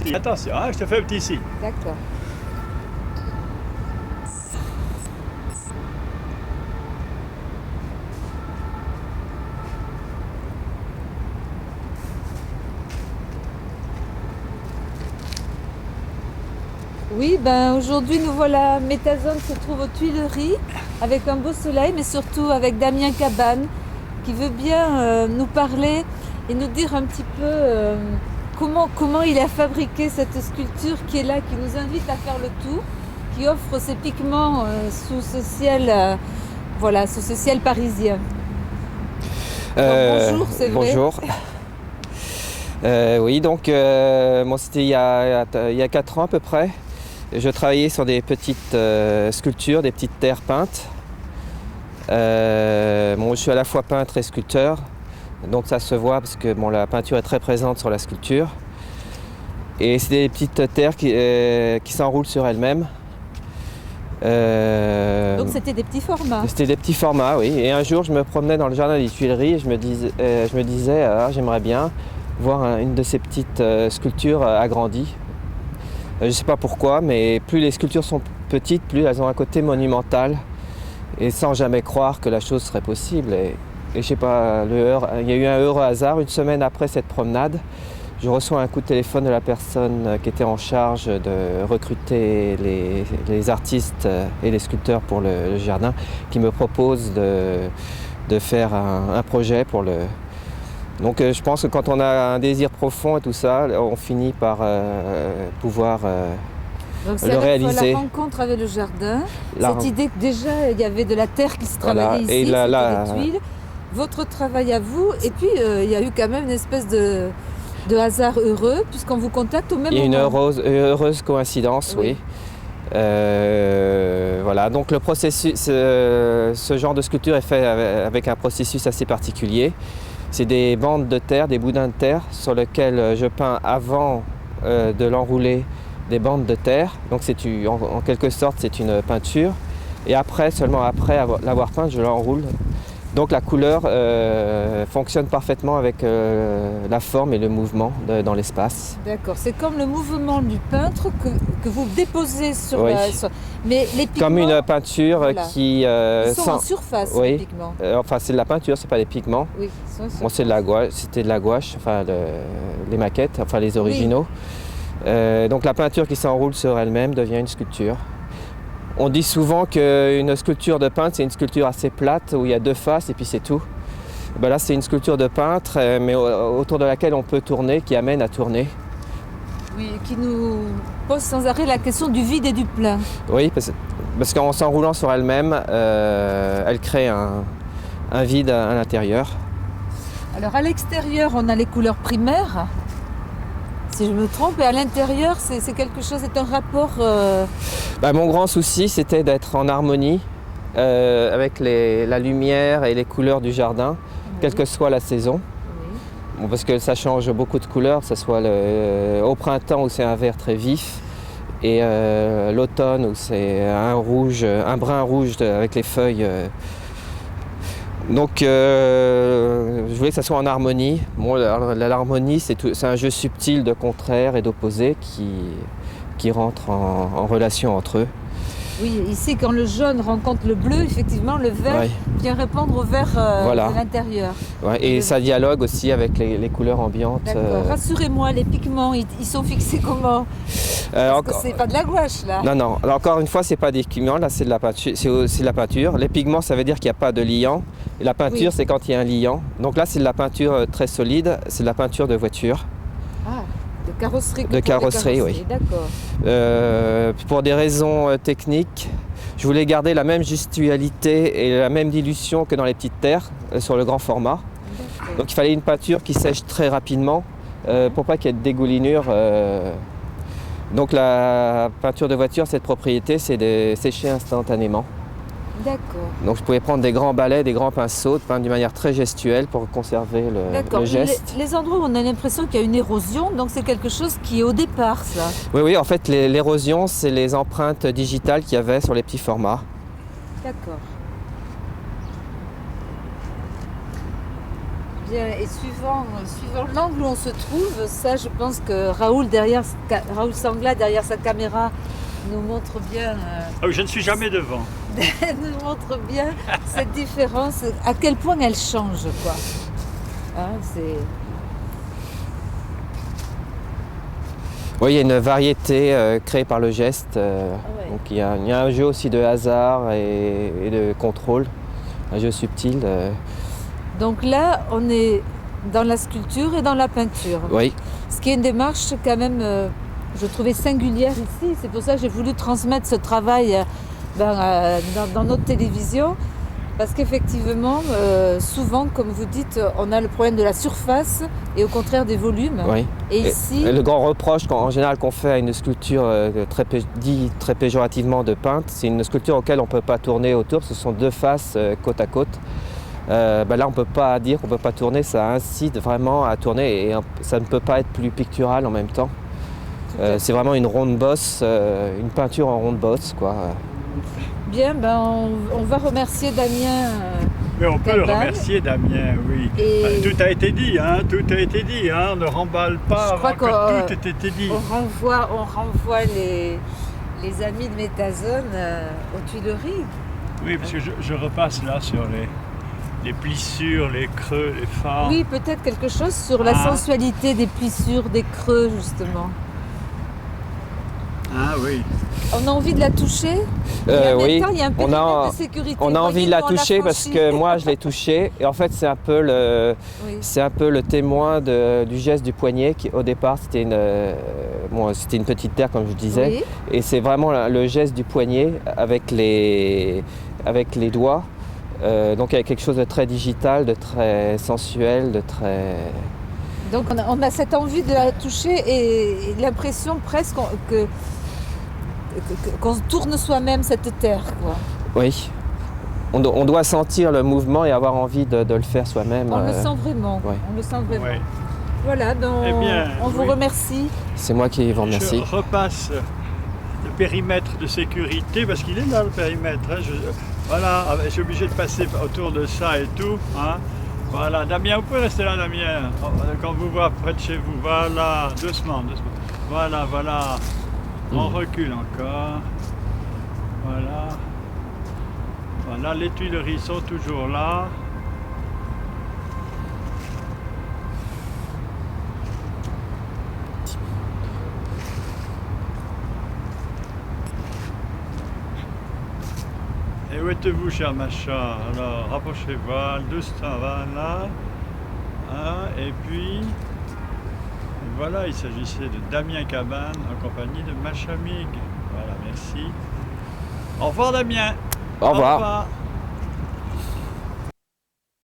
petit. Attention, hein, je te fais un petit signe. D'accord. Oui, ben aujourd'hui nous voilà, Métazone se trouve aux Tuileries avec un beau soleil, mais surtout avec Damien Cabane qui veut bien nous parler et nous dire un petit peu comment il a fabriqué cette sculpture qui est là, qui nous invite à faire le tour, qui offre ses pigments sous ce ciel, voilà, sous ce ciel parisien. Alors, bonjour, c'est vrai. Bonjour. Oui, donc moi c'était il y a 4 ans à peu près. Je travaillais sur des petites sculptures, des petites terres peintes. Je suis à la fois peintre et sculpteur, donc ça se voit parce que la peinture est très présente sur la sculpture. Et c'est des petites terres qui s'enroulent sur elles-mêmes. Donc c'était des petits formats. C'était des petits formats, oui. Et un jour, je me promenais dans le jardin des Tuileries et je me disais j'aimerais bien voir une de ces petites sculptures agrandies. Je ne sais pas pourquoi, mais plus les sculptures sont petites, plus elles ont un côté monumental. Et sans jamais croire que la chose serait possible. Et je sais pas, il y a eu un heureux hasard. Une semaine après cette promenade, je reçois un coup de téléphone de la personne qui était en charge de recruter les artistes et les sculpteurs pour le jardin, qui me propose de faire un projet pour le... Donc je pense que quand on a un désir profond et tout ça, on finit par pouvoir donc le réaliser. La rencontre avec le jardin, cette idée que déjà il y avait de la terre qui se travaillait ici, et c'était des tuiles, votre travail à vous, et puis il y a eu quand même une espèce de hasard heureux puisqu'on vous contacte au même moment. Il y a une heureuse coïncidence, oui. Voilà, donc le processus, ce genre de sculpture est fait avec un processus assez particulier. C'est des bandes de terre, des boudins de terre sur lesquels je peins avant de l'enrouler des bandes de terre. Donc en quelque sorte c'est une peinture. Et après, seulement après l'avoir peinte, je l'enroule. Donc la couleur fonctionne parfaitement avec la forme et le mouvement dans l'espace. D'accord, c'est comme le mouvement du peintre que vous déposez sur la... Mais les pigments... Comme une peinture qui... Ils sont en surface, les pigments. Enfin, c'est de la peinture, c'est pas des pigments. Oui, bon, c'était de la gouache, enfin les maquettes, enfin les originaux. Oui. Donc la peinture qui s'enroule sur elle-même devient une sculpture. On dit souvent qu'une sculpture de peintre, c'est une sculpture assez plate où il y a 2 faces et puis c'est tout. Ben là, c'est une sculpture de peintre, mais autour de laquelle on peut tourner, qui amène à tourner. Oui, qui nous pose sans arrêt la question du vide et du plein. Oui, parce qu'en s'enroulant sur elle-même, elle crée un vide à l'intérieur. Alors à l'extérieur, on a les couleurs primaires. Si je me trompe, et à l'intérieur, c'est quelque chose, c'est un rapport... Mon grand souci, c'était d'être en harmonie avec la lumière et les couleurs du jardin, quelle que soit la saison. Oui. Bon, parce que ça change beaucoup de couleurs, que ce soit au printemps où c'est un vert très vif, et l'automne où c'est un brun rouge avec les feuilles... Donc je voulais que ça soit en harmonie. Bon, l'harmonie, c'est un jeu subtil de contraires et d'opposés qui rentrent en relation entre eux. Oui, ici quand le jaune rencontre le bleu, effectivement le vert vient répondre au vert de l'intérieur. Ouais, et ça dialogue aussi avec les couleurs ambiantes. D'accord. Rassurez-moi, les pigments, ils sont fixés comment? Parce que c'est pas de la gouache là. Non. Alors, encore une fois, c'est pas des pigments, là c'est de la peinture. C'est de la peinture. Les pigments, ça veut dire qu'il n'y a pas de liant. Et la peinture, c'est quand il y a un liant. Donc là, c'est de la peinture très solide. C'est de la peinture de voiture. Ah, de carrosserie. De carrosserie, oui. D'accord. Pour des raisons techniques, je voulais garder la même gestualité et la même dilution que dans les petites terres sur le grand format. Donc il fallait une peinture qui sèche très rapidement pour pas qu'il y ait de dégoulinure. Donc la peinture de voiture, cette propriété, c'est de sécher instantanément. D'accord. Donc je pouvais prendre des grands balais, des grands pinceaux, de peindre d'une manière très gestuelle pour conserver le geste. Les endroits où on a l'impression qu'il y a une érosion, donc c'est quelque chose qui est au départ, ça. Oui, en fait l'érosion, c'est les empreintes digitales qu'il y avait sur les petits formats. D'accord. Bien, et suivant l'angle où on se trouve, ça je pense que Raoul Sangla derrière sa caméra nous montre bien, Ah oui, je ne suis jamais devant. nous montre bien cette différence, à quel point elle change, quoi. Hein, c'est... Oui, il y a une variété créée par le geste. ouais. Donc il y a un jeu aussi de hasard et de contrôle, un jeu subtil. Donc là, on est dans la sculpture et dans la peinture. Oui, Ce qui est une démarche quand même, je trouvais singulière ici. C'est pour ça que j'ai voulu transmettre ce travail dans notre télévision. Parce qu'effectivement, souvent, comme vous dites, on a le problème de la surface et au contraire des volumes. oui. Et ici, Et le grand reproche en général qu'on fait à une sculpture dit très péjorativement de peintre, c'est une sculpture auquel on ne peut pas tourner autour. Ce sont deux faces côte à côte. Là, on ne peut pas dire qu'on ne peut pas tourner, ça incite vraiment à tourner et ça ne peut pas être plus pictural en même temps. C'est vraiment une ronde bosse, une peinture en ronde bosse, quoi. bien, on va remercier Damien. Mais on peut le Cabane. remercier, Damien, oui. Et- Tout a été dit, hein, tout a été dit. Hein, on ne remballe pas Je crois avant que que, tout ait été dit. On renvoie les amis de Métazone aux Tuileries. Oui, parce que je repasse là sur les plissures, les creux, les phares. Oui, peut-être quelque chose sur la Ah. sensualité des plissures, des creux, justement. Ah oui. On a envie de la toucher. Et en même Oui, temps, il y a un on a- périmètre de sécurité. on a envie Voyez, de la nous, on l'a toucher parce franchi. que moi je l'ai touchée et en fait c'est un peu Oui. le témoin du geste du poignet qui au départ c'était c'était une petite terre comme je disais Oui. et c'est vraiment le geste du poignet avec les doigts. Donc il y a quelque chose de très digital, de très sensuel, de très... Donc on a cette envie de la toucher et l'impression presque qu'on tourne soi-même cette terre, quoi. Oui. On doit sentir le mouvement et avoir envie de le faire soi-même. On le sent vraiment. ouais. On le sent vraiment. Ouais. Voilà, Eh bien, on vous oui. remercie. C'est moi qui vous remercie. Je repasse le périmètre de sécurité parce qu'il est là le périmètre. Hein. Voilà, je suis obligé de passer autour de ça et tout. Hein. Voilà, Damien, vous pouvez rester là, Damien. Quand vous voit près de chez vous, voilà, doucement, doucement. Voilà, voilà. On recule encore. Voilà. Voilà, les Tuileries sont toujours là. Et où êtes-vous, cher machin? Alors, rapprochez-vous, doucement, voilà. Hein, et puis, voilà, il s'agissait de Damien Cabane en compagnie de Machamig. Voilà, merci. Au revoir, Damien. Au revoir.